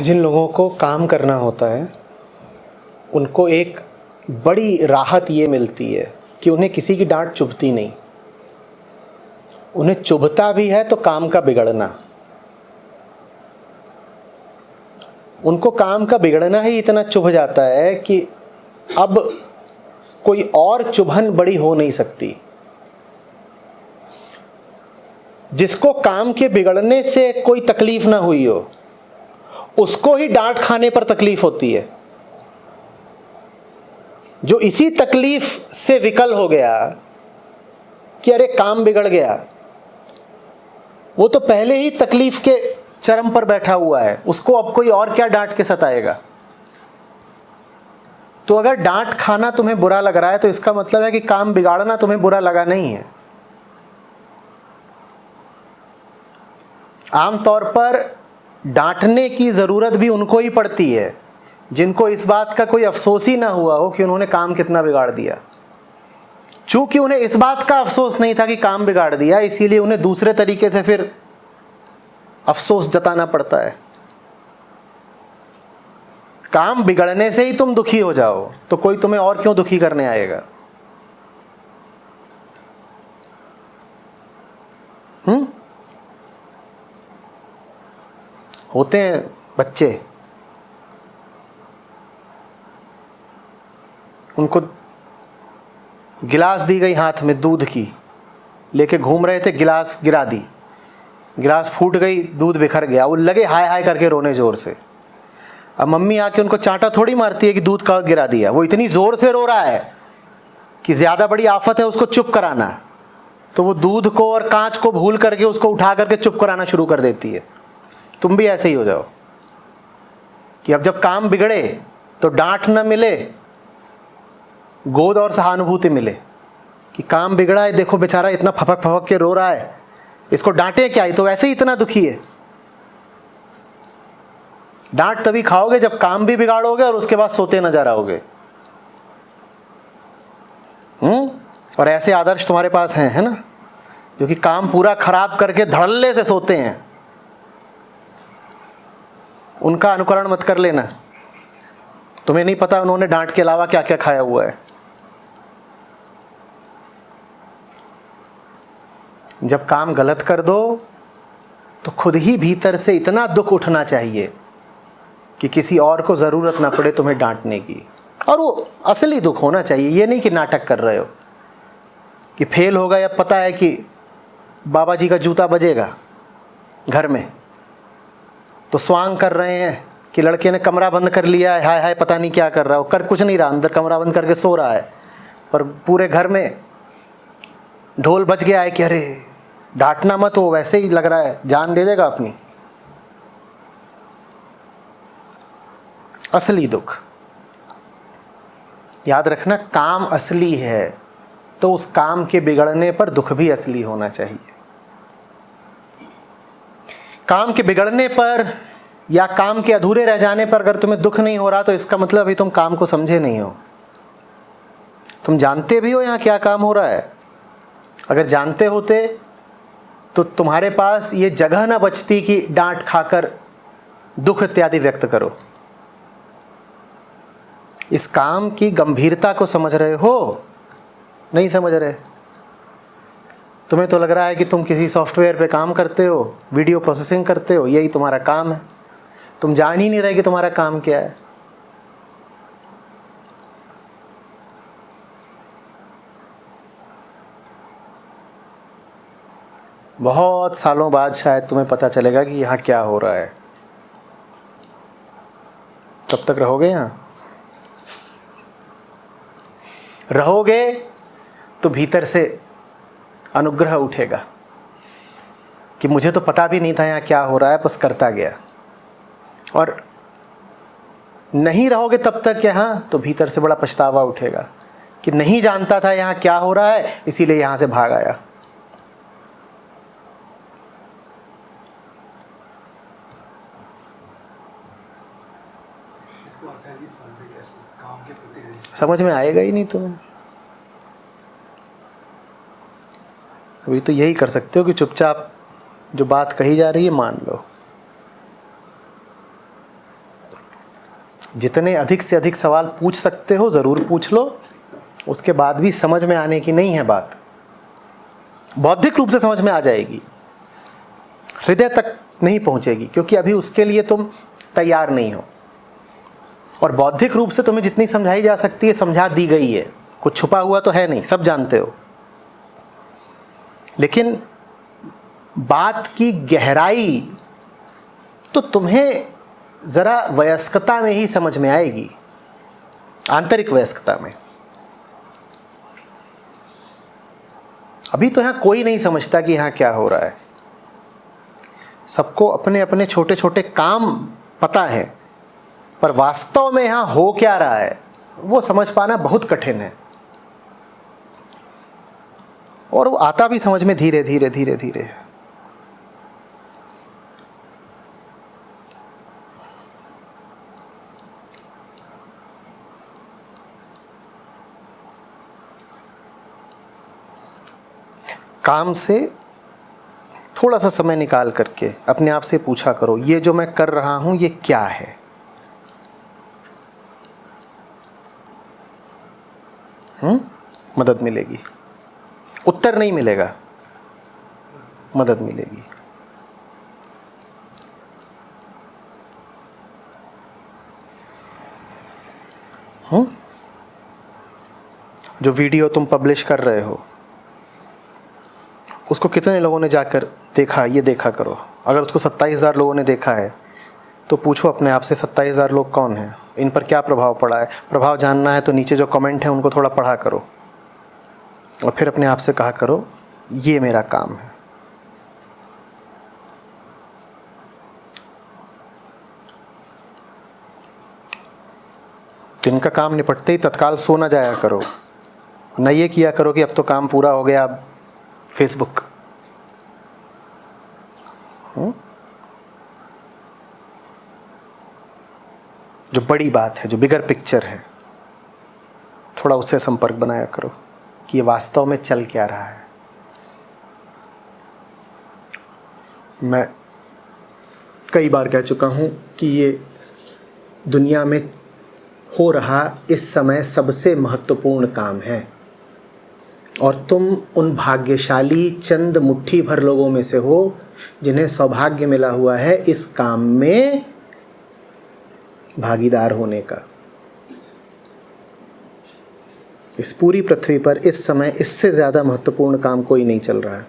जिन लोगों को काम करना होता है उनको एक बड़ी राहत ये मिलती है कि उन्हें किसी की डांट चुभती नहीं। उन्हें चुभता भी है तो काम का बिगड़ना। उनको काम का बिगड़ना ही इतना चुभ जाता है कि अब कोई और चुभन बड़ी हो नहीं सकती। जिसको काम के बिगड़ने से कोई तकलीफ ना हुई हो उसको ही डांट खाने पर तकलीफ होती है। जो इसी तकलीफ से विकल हो गया कि अरे काम बिगड़ गया, वो तो पहले ही तकलीफ के चरम पर बैठा हुआ है, उसको अब कोई और क्या डांट के सताएगा। तो अगर डांट खाना तुम्हें बुरा लग रहा है तो इसका मतलब है कि काम बिगाड़ना तुम्हें बुरा लगा नहीं है। आमतौर पर डांटने की जरूरत भी उनको ही पड़ती है जिनको इस बात का कोई अफसोस ही ना हुआ हो कि उन्होंने काम कितना बिगाड़ दिया। चूंकि उन्हें इस बात का अफसोस नहीं था कि काम बिगाड़ दिया, इसीलिए उन्हें दूसरे तरीके से फिर अफसोस जताना पड़ता है। काम बिगड़ने से ही तुम दुखी हो जाओ तो कोई तुम्हें और क्यों दुखी करने आएगा। होते हैं बच्चे, उनको गिलास दी गई हाथ में दूध की, लेके घूम रहे थे, गिलास गिरा दी, गिलास फूट गई, दूध बिखर गया। वो लगे हाय हाय करके रोने जोर से। अब मम्मी आके उनको चांटा थोड़ी मारती है कि दूध का गिरा दिया। वो इतनी जोर से रो रहा है कि ज्यादा बड़ी आफत है उसको चुप कराना, तो वो दूध को और कांच को भूल करके उसको उठा करके चुप कराना शुरू कर देती है। तुम भी ऐसे ही हो जाओ कि अब जब काम बिगड़े तो डांट न मिले, गोद और सहानुभूति मिले कि काम बिगड़ा है, देखो बेचारा इतना फपक फपक के रो रहा है, इसको डांटे क्या, ही तो वैसे ही इतना दुखी है। डांट तभी खाओगे जब काम भी बिगाड़ोगे और उसके बाद सोते नजर आओगे। और ऐसे आदर्श तुम्हारे पास हैं, है ना, जो कि काम पूरा खराब करके धड़ल्ले से सोते हैं। उनका अनुकरण मत कर लेना, तुम्हें नहीं पता उन्होंने डांट के अलावा क्या क्या खाया हुआ है। जब काम गलत कर दो तो खुद ही भीतर से इतना दुख उठना चाहिए कि किसी और को जरूरत ना पड़े तुम्हें डांटने की। और वो असली दुख होना चाहिए, ये नहीं कि नाटक कर रहे हो कि फेल होगा या पता है कि बाबा जी का जूता बजेगा घर में, तो स्वांग कर रहे हैं कि लड़के ने कमरा बंद कर लिया है, हाय हाय पता नहीं क्या कर रहा हो, कर कुछ नहीं रहा, अंदर कमरा बंद करके सो रहा है, पर पूरे घर में ढोल बज गया है कि अरे डांटना मत, वो वैसे ही लग रहा है जान दे देगा अपनी। असली दुख याद रखना, काम असली है तो उस काम के बिगड़ने पर दुख भी असली होना चाहिए। काम के बिगड़ने पर या काम के अधूरे रह जाने पर अगर तुम्हें दुख नहीं हो रहा तो इसका मतलब अभी तुम काम को समझे नहीं हो। तुम जानते भी हो यहाँ क्या काम हो रहा है। अगर जानते होते तो तुम्हारे पास ये जगह ना बचती कि डांट खाकर दुख इत्यादि व्यक्त करो। इस काम की गंभीरता को समझ रहे हो? नहीं समझ रहे। तुम्हें तो लग रहा है कि तुम किसी सॉफ्टवेयर पे काम करते हो, वीडियो प्रोसेसिंग करते हो, यही तुम्हारा काम है। तुम जान ही नहीं रहे कि तुम्हारा काम क्या है। बहुत सालों बाद शायद तुम्हें पता चलेगा कि यहाँ क्या हो रहा है। तब तक रहोगे यहाँ? रहोगे तो भीतर से अनुग्रह उठेगा कि मुझे तो पता भी नहीं था यहाँ क्या हो रहा है, बस करता गया। और नहीं रहोगे तब तक यहाँ तो भीतर से बड़ा पछतावा उठेगा कि नहीं जानता था यहाँ क्या हो रहा है, इसीलिए यहाँ से भाग आया। समझ में आएगा ही नहीं तुम्हें। अभी तो यही कर सकते हो कि चुपचाप जो बात कही जा रही है मान लो। जितने अधिक से अधिक सवाल पूछ सकते हो ज़रूर पूछ लो, उसके बाद भी समझ में आने की नहीं है बात। बौद्धिक रूप से समझ में आ जाएगी, हृदय तक नहीं पहुंचेगी, क्योंकि अभी उसके लिए तुम तैयार नहीं हो। और बौद्धिक रूप से तुम्हें जितनी समझाई जा सकती है समझा दी गई है, कुछ छुपा हुआ तो है नहीं, सब जानते हो। लेकिन बात की गहराई तो तुम्हें ज़रा वयस्कता में ही समझ में आएगी, आंतरिक वयस्कता में। अभी तो यहाँ कोई नहीं समझता कि यहाँ क्या हो रहा है। सबको अपने अपने छोटे छोटे काम पता है, पर वास्तव में यहाँ हो क्या रहा है वो समझ पाना बहुत कठिन है। और वो आता भी समझ में धीरे धीरे धीरे धीरे है। काम से थोड़ा सा समय निकाल करके अपने आप से पूछा करो, ये जो मैं कर रहा हूं ये क्या है? मदद मिलेगी। उत्तर नहीं मिलेगा, मदद मिलेगी। जो वीडियो तुम पब्लिश कर रहे हो उसको कितने लोगों ने जाकर देखा, ये देखा करो। अगर उसको 27,000 लोगों ने देखा है तो पूछो अपने आप से 27,000 लोग कौन हैं, इन पर क्या प्रभाव पड़ा है। प्रभाव जानना है तो नीचे जो कमेंट है उनको थोड़ा पढ़ा करो और फिर अपने आप से कहा करो ये मेरा काम है। दिन का काम निपटते ही तत्काल सो ना जाया करो, न ये किया करो कि अब तो काम पूरा हो गया, अब फेसबुक। जो बड़ी बात है, जो बिगर पिक्चर है, थोड़ा उससे संपर्क बनाया करो कि ये वास्तव में चल क्या रहा है। मैं कई बार कह चुका हूं कि ये दुनिया में हो रहा इस समय सबसे महत्वपूर्ण काम है, और तुम उन भाग्यशाली चंद मुट्ठी भर लोगों में से हो जिन्हें सौभाग्य मिला हुआ है इस काम में भागीदार होने का। इस पूरी पृथ्वी पर इस समय इससे ज़्यादा महत्वपूर्ण काम कोई नहीं चल रहा है।